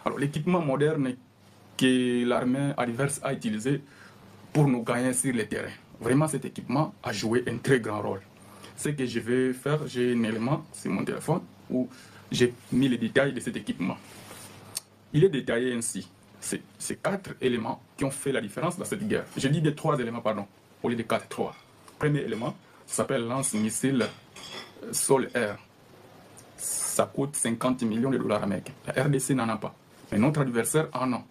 Alors, l'équipement moderne que l'armée adverse a utilisé pour nous gagner sur le terrain. Vraiment, cet équipement a joué un très grand rôle. Ce que je vais faire, j'ai un élément sur mon téléphone où j'ai mis les détails de cet équipement. Il est détaillé ainsi. C'est 4 éléments qui ont fait la différence dans cette guerre. Je dis des 3 éléments, pardon, au lieu de 4, 3. Premier élément, ça s'appelle lance-missile sol-air. Ça coûte 50 millions de dollars américains. La RDC n'en a pas. Mais notre adversaire en a.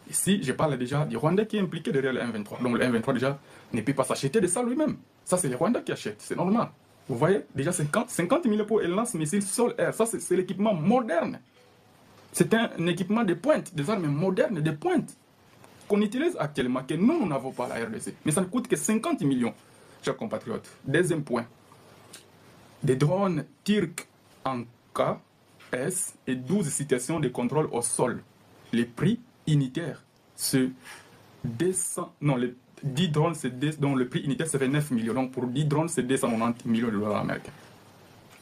Ici, je parle déjà du Rwanda qui est impliqué derrière le M23. Donc le M23 déjà ne peut pas s'acheter de ça lui-même. Ça, c'est le Rwanda qui achète, c'est normal. Vous voyez, déjà 50 millions pour un lance-missile sol-air. Ça, c'est l'équipement moderne. C'est un équipement de pointe, des armes modernes de pointe qu'on utilise actuellement, que nous n'avons pas à la RDC. Mais ça ne coûte que 50 millions, chers compatriotes. Deuxième point, des drones turcs en KS et 12 situations de contrôle au sol. Les prix unitaires se descend. Non, les 10 drones, dont le prix unitaire, ça fait 9 millions. Donc pour 10 drones, c'est 290 millions de dollars américains.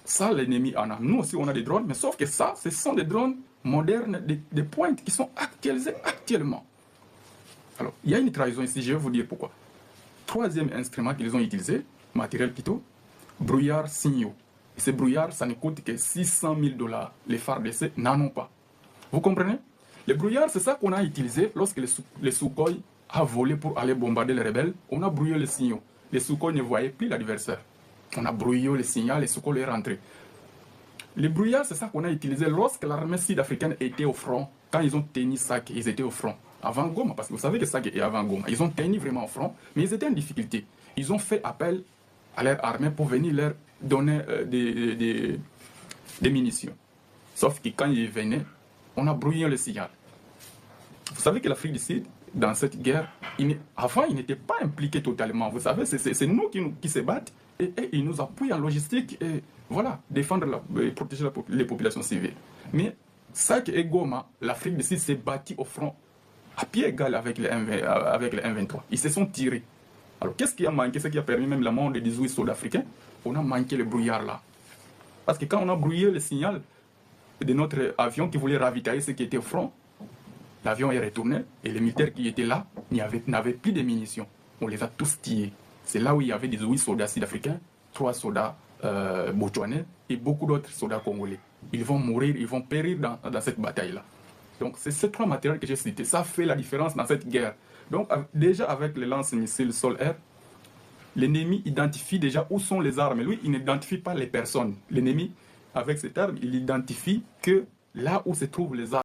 Ça, l'ennemi en a. Nous aussi, on a des drones, mais sauf que ça, ce sont des drones modernes, des pointes qui sont actualisées actuellement. Alors, il y a une trahison ici, je vais vous dire pourquoi. Troisième instrument qu'ils ont utilisé, matériel plutôt, brouillard signaux. Et ces brouillards, ça ne coûte que 600 000 dollars. Les FARDC n'en ont pas. Vous comprenez? Les brouillards, c'est ça qu'on a utilisé lorsque les Sukhoi a volé pour aller bombarder les rebelles. On a brouillé les signaux. Les Sukhoi ne voyaient plus l'adversaire. On a brouillé les signaux, les Sukhoi est rentré. Les brouillards, c'est ça qu'on a utilisé lorsque l'armée sud-africaine était au front. Quand ils ont tenu Sake, ils étaient au front. Avant Goma, parce que vous savez que Sake est avant Goma. Ils ont tenu vraiment au front, mais ils étaient en difficulté. Ils ont fait appel à leur armée pour venir leur donner des munitions. Sauf que quand ils venaient, on a brouillé le signal. Vous savez que l'Afrique du Sud, dans cette guerre, avant, il n'était pas impliqué totalement. Vous savez, c'est nous qui se battent et ils nous appuient en logistique et voilà, défendre et protéger les populations civiles. Mais Sake et Goma, l'Afrique du Sud s'est bâtie au front à pied égal avec les M23. Ils se sont tirés. Alors qu'est-ce qui a manqué? Ce qui a permis même la mort des 18 soldats africains. On a manqué le brouillard là. Parce que quand on a brouillé le signal de notre avion qui voulait ravitailler ceux qui étaient au front, l'avion est retourné et les militaires qui étaient là n'avaient plus de munitions. On les a tous tués. C'est là où il y avait 18 soldats sud-africains, 3 soldats botswanais et beaucoup d'autres soldats congolais. Ils vont mourir, ils vont périr dans cette bataille-là. Donc c'est ces 3 matériels que j'ai cités. Ça fait la différence dans cette guerre. Donc déjà avec les lance-missiles sol-air, l'ennemi identifie déjà où sont les armes. Lui, il n'identifie pas les personnes. L'ennemi, avec cette arme, il identifie que là où se trouvent les armes.